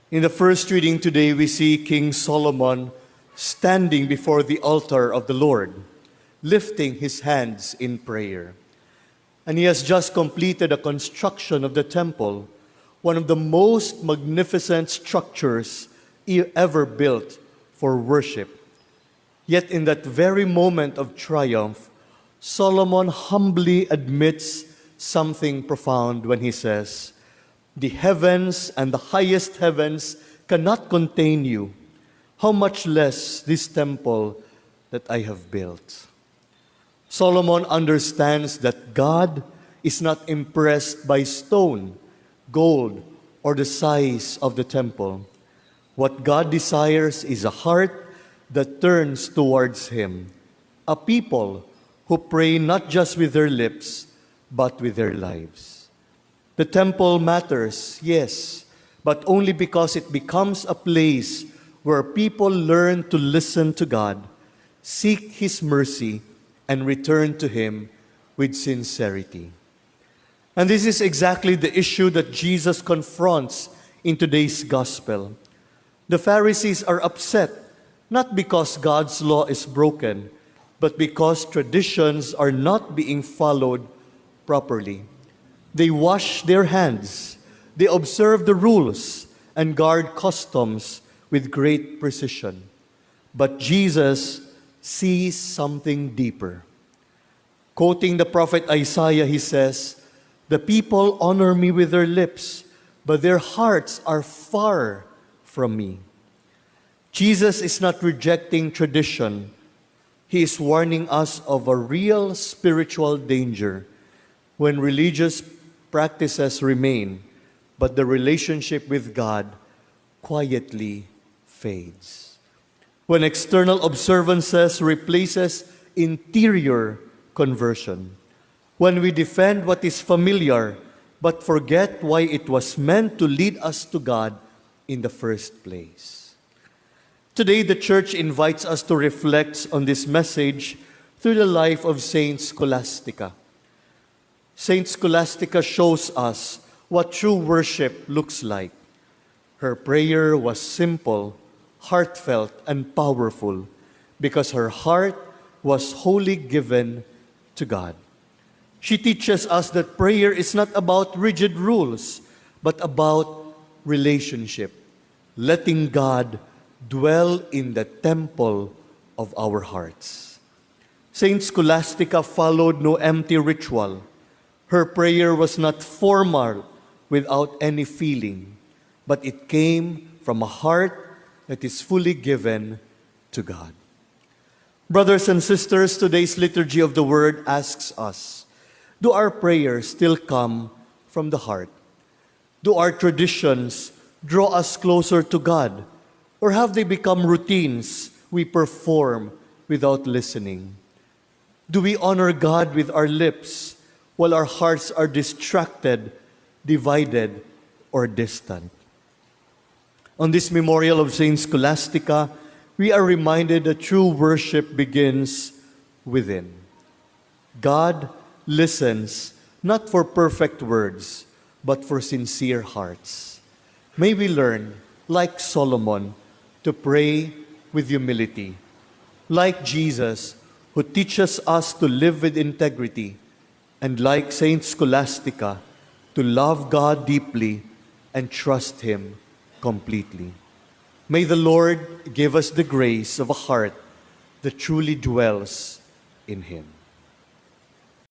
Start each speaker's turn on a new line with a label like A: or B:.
A: In the first reading today, we see King Solomon standing before the altar of the Lord, lifting his hands in prayer. And he has just completed a construction of the temple, one of the most magnificent structures ever built for worship. Yet in that very moment of triumph, Solomon humbly admits something profound when he says, "The heavens and the highest heavens cannot contain you. How much less this temple that I have built?" Solomon understands that God is not impressed by stone, gold, or the size of the temple. What God desires is a heart that turns towards Him, a people who pray not just with their lips, but with their lives. The temple matters, yes, but only because it becomes a place where people learn to listen to God, seek His mercy, and return to Him with sincerity. And this is exactly the issue that Jesus confronts in today's gospel. The Pharisees are upset, not because God's law is broken, but because traditions are not being followed properly. They wash their hands, they observe the rules, and guard customs with great precision. But Jesus sees something deeper. Quoting the prophet Isaiah, he says, "The people honor me with their lips, but their hearts are far from me." Jesus is not rejecting tradition. He is warning us of a real spiritual danger when religious practices remain, but the relationship with God quietly fades. When external observances replaces interior conversion. When we defend what is familiar, but forget why it was meant to lead us to God in the first place. Today, the Church invites us to reflect on this message through the life of Saint Scholastica. Saint Scholastica shows us what true worship looks like. Her prayer was simple, heartfelt, and powerful because her heart was wholly given to God. She teaches us that prayer is not about rigid rules, but about relationship, letting God dwell in the temple of our hearts. Saint Scholastica followed no empty ritual. Her prayer was not formal without any feeling, but it came from a heart that is fully given to God. Brothers and sisters, today's Liturgy of the Word asks us, do our prayers still come from the heart? Do our traditions draw us closer to God? Or have they become routines we perform without listening? Do we honor God with our lips while our hearts are distracted, divided, or distant? On this memorial of Saint Scholastica, we are reminded that true worship begins within. God listens not for perfect words, but for sincere hearts. May we learn, like Solomon, to pray with humility, like Jesus, who teaches us to live with integrity, and like Saint Scholastica, to love God deeply and trust Him completely. May the Lord give us the grace of a heart that truly dwells in Him.